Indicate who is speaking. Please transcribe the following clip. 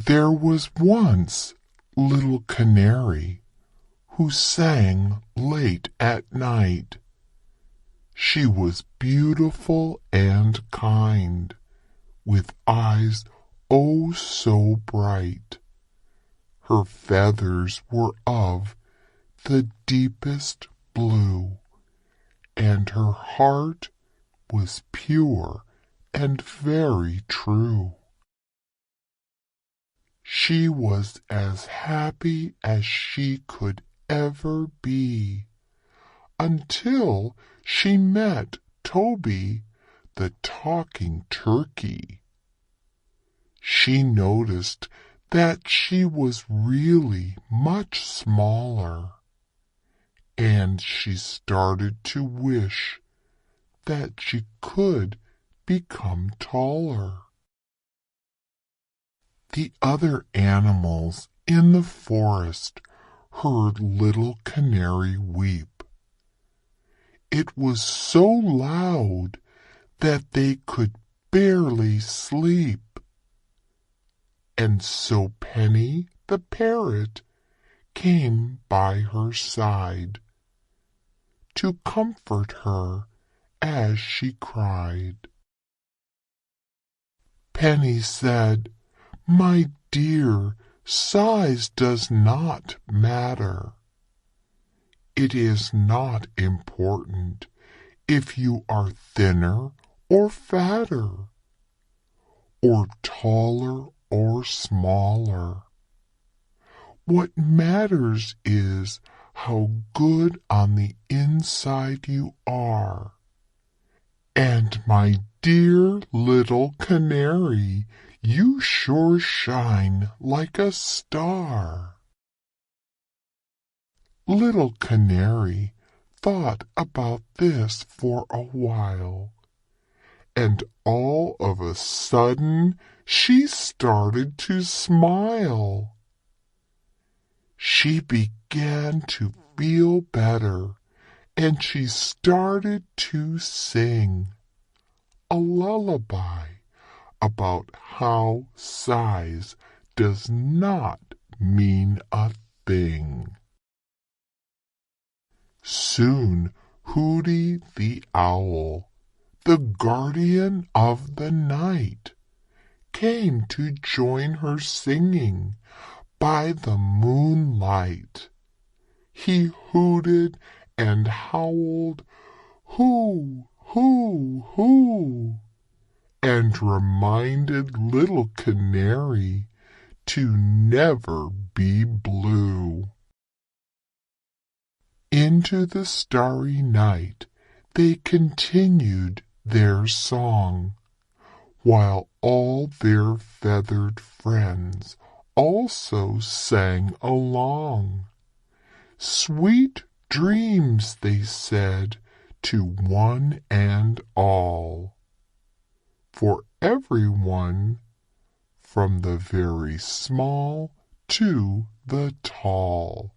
Speaker 1: There was once little canary who sang late at night. She was beautiful and kind, with eyes oh so bright. Her feathers were of the deepest blue, and her heart was pure and very true. She was as happy as she could ever be, until she met Toby, the talking turkey. She noticed that she was really much smaller, and she started to wish that she could become taller. The other animals in the forest heard little canary weep. It was so loud that they could barely sleep. And so Penny the parrot came by her side to comfort her as she cried. Penny said, "My dear, size does not matter. It is not important if you are thinner or fatter, or taller or smaller. What matters is how good on the inside you are. And my dear little canary, you sure shine like a star." Little Canary thought about this for a while, and all of a sudden she started to smile. She began to feel better, and she started to sing a lullaby about how size does not mean a thing. Soon Hooty the Owl, the guardian of the night, came to join her singing by the moonlight. He hooted and howled, "Hoo, hoo, hoo," and reminded little Canary to never be blue. Into the starry night they continued their song, while all their feathered friends also sang along. Sweet dreams, they said to one and all, for everyone, from the very small to the tall.